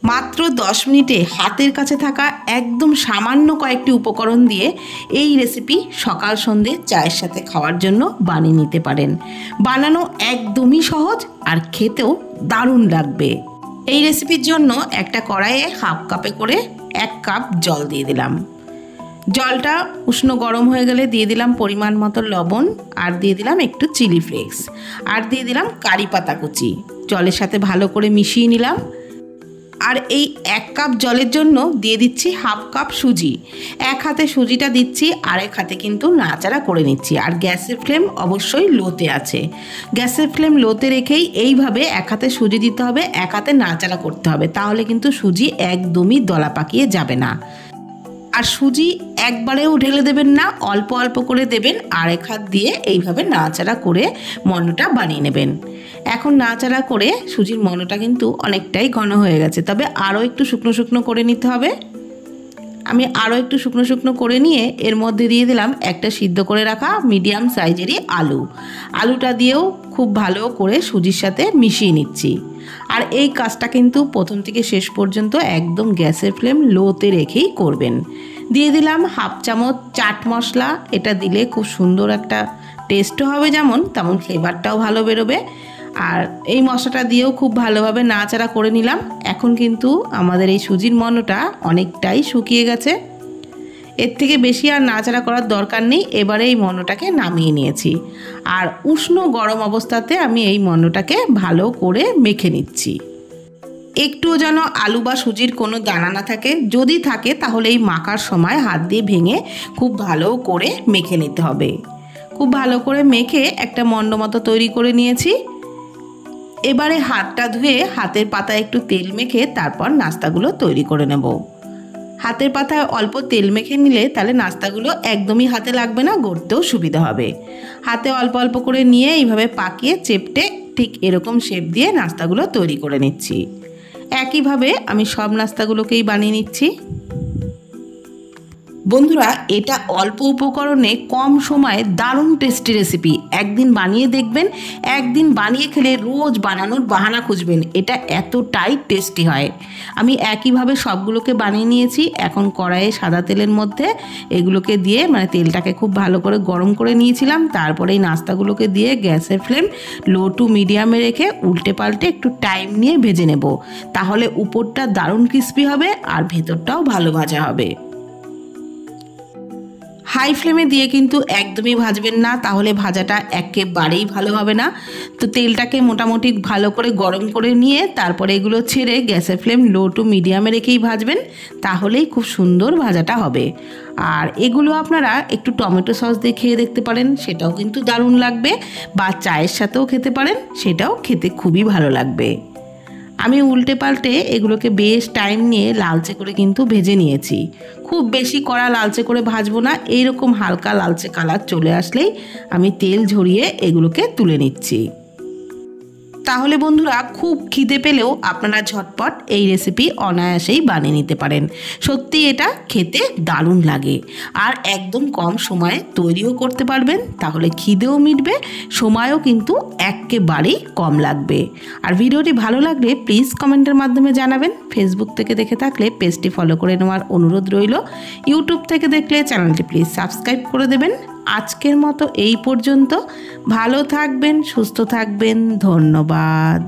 মাত্র 10 মিনিটে হাতের কাছে থাকা একদম সামান্য কয়েকটি উপকরণ দিয়ে এই রেসিপি সকাল সন্ধে চায়ের সাথে খাওয়ার জন্য বানিয়ে নিতে পারেন। বানানো একদমই সহজ আর খেতেও দারুণ লাগবে। এই রেসিপির জন্য একটা কড়াইয়ে হাফ কাপে করে 1 কাপ জল দিয়ে দিলাম। জলটা উষ্ণ গরম হয়ে গেলে দিয়ে দিলাম পরিমাণ মতো লবণ, আর দিয়ে দিলাম একটু চিলি ফ্লেক্স, আর দিয়ে দিলাম কারি পাতা কুচি। জলের সাথে ভালো করে মিশিয়ে নিলাম। আর এই 1 কাপ জলের জন্য দিয়ে দিচ্ছি হাফ কাপ সুজি। এক হাতে সুজিটা দিচ্ছি, আরেক হাতে কিন্তু নাড়াচাড়া করে নিচ্ছি। আর গ্যাসের ফ্লেম অবশ্যই লোতে আছে। গ্যাসের ফ্লেম লোতে রেখেই এইভাবে এক হাতে সুজি দিতে হবে, এক হাতে নাড়াচাড়া করতে হবে, তাহলে কিন্তু সুজি একদমই দলা পাকিয়ে যাবে না। আর সুজি একবারেও ঢেলে দেবেন না, অল্প অল্প করে দেবেন। আরেক হাত দিয়ে এইভাবে নাড়াচাড়া করে মণ্ডটা বানিয়ে নেবেন। এখন নাড়াচাড়া করে সুজির মণ্ডটা কিন্তু অনেকটাই ঘন হয়ে গেছে, তবে আরও একটু শুকনো শুকনো করে নিতে হবে। আমি আরও একটু শুকনো শুকনো করে নিয়ে এর মধ্যে দিয়ে দিলাম একটা সিদ্ধ করে রাখা মিডিয়াম সাইজেরই আলু। আলুটা দিয়েও খুব ভালো করে সুজির সাথে মিশিয়ে নিচ্ছি। আর এই কাজটা কিন্তু প্রথম থেকে শেষ পর্যন্ত একদম গ্যাসের ফ্লেম লোতে রেখেই করবেন। দিয়ে দিলাম হাফ চামচ চাট মশলা। এটা দিলে খুব সুন্দর একটা টেস্টও হবে, যেমন তেমন ফ্লেভারটাও ভালো বেরোবে। আর এই মশলাটা দিয়েও খুব ভালোভাবে নাড়াচাড়া করে নিলাম। এখন কিন্তু আমাদের এই সুজির মণ্ডটা অনেকটাই শুকিয়ে গেছে, এর থেকে বেশি আর নাড়াচাড়া করার দরকার নেই। এবারে এই মণ্ডটাকে নামিয়ে নিয়েছি, আর উষ্ণ গরম অবস্থাতে আমি এই মণ্ডটাকে ভালো করে মেখে নিচ্ছি। একটুও যেন আলু বা সুজির কোনো দানা না থাকে, যদি থাকে তাহলে এই মাখার সময় হাত দিয়ে ভেঙে খুব ভালো করে মেখে নিতে হবে। খুব ভালো করে মেখে একটা মণ্ড মতো তৈরি করে নিয়েছি। এবারে হাতটা ধুয়ে হাতের পাতায় একটু তেল মেখে তারপর নাস্তাগুলো তৈরি করে নেব। হাতের পাতায় অল্প তেল মেখে নিলে তাহলে নাস্তাগুলো একদমই হাতে লাগবে না, গড়তেও সুবিধা হবে। হাতে অল্প অল্প করে নিয়ে এইভাবে পাকিয়ে চেপটে ঠিক এরকম শেপ দিয়ে নাস্তাগুলো তৈরি করে নিচ্ছি। একইভাবে আমি সব নাস্তাগুলোকেই বানিয়ে নিচ্ছি। বন্ধুরা, এটা অল্প উপকরণে কম সময়ে দারুণ টেস্টি রেসিপি। একদিন বানিয়ে দেখবেন, একদিন বানিয়ে খেলে রোজ বানানোর বাহানা খুঁজবেন। এটা এতটাই টেস্টি হয়। আমি একইভাবে সবগুলোকে বানিয়ে নিয়েছি। এখন কড়াইয়ে সাদা তেলের মধ্যে এগুলোকে দিয়ে, তেলটাকে খুব ভালো করে গরম করে নিয়েছিলাম। তারপরে এই নাস্তাগুলোকে দিয়ে গ্যাসের ফ্লেম লো টু মিডিয়ামে রেখে উল্টে পাল্টে একটু টাইম নিয়ে ভেজে নেব। তাহলে উপরটা দারুণ ক্রিস্পি হবে আর ভেতরটাও ভালো ভাজা হবে। হাই ফ্লেমে দিয়ে কিন্তু একদমই ভাজবেন না, তাহলে ভাজাটা একেবারেই ভালো হবে না। তো তেলটাকে মোটামুটি ভালো করে গরম করে নিয়ে তারপরে এগুলো ছেড়ে গ্যাসের ফ্লেম লো টু মিডিয়ামে রেখেই ভাজবেন, তাহলেই খুব সুন্দর ভাজাটা হবে। আর এগুলো আপনারা একটু টমেটো সস দিয়ে খেয়ে দেখতে পারেন, সেটাও কিন্তু দারুণ লাগবে। বা চায়ের সাথেও খেতে পারেন, সেটাও খেতে খুবই ভালো লাগবে। আমি উল্টে পাল্টে এগুলোকে বেশ টাইম নিয়ে লালচে করে কিন্তু ভেজে নিয়েছি। খুব বেশি কড়া লালচে করে ভাজবো না, এইরকম হালকা লালচে কালার চলে আসলেই আমি তেল ঝরিয়ে এগুলোকে তুলে নিচ্ছি। তাহলে বন্ধুরা, খুব খিদে পেলেও আপনারা ঝটপট এই রেসিপি অনায়াসেই বানিয়ে নিতে পারেন। সত্যি এটা খেতে দারুণ লাগে, আর একদম কম সময়ে তৈরিও করতে পারবেন। তাহলে খিদেও মিটবে, সময়ও কিন্তু একেবারেই কম লাগবে। আর ভিডিওটি ভালো লাগলে প্লিজ কমেন্টের মাধ্যমে জানাবেন। ফেসবুক থেকে দেখে থাকলে পেজটি ফলো করে নেওয়ার অনুরোধ রইল। ইউটিউব থেকে দেখলে চ্যানেলটি প্লিজ সাবস্ক্রাইব করে দেবেন। আজকের মতো এই পর্যন্ত। ভালো থাকবেন, সুস্থ থাকবেন। ধন্যবাদ।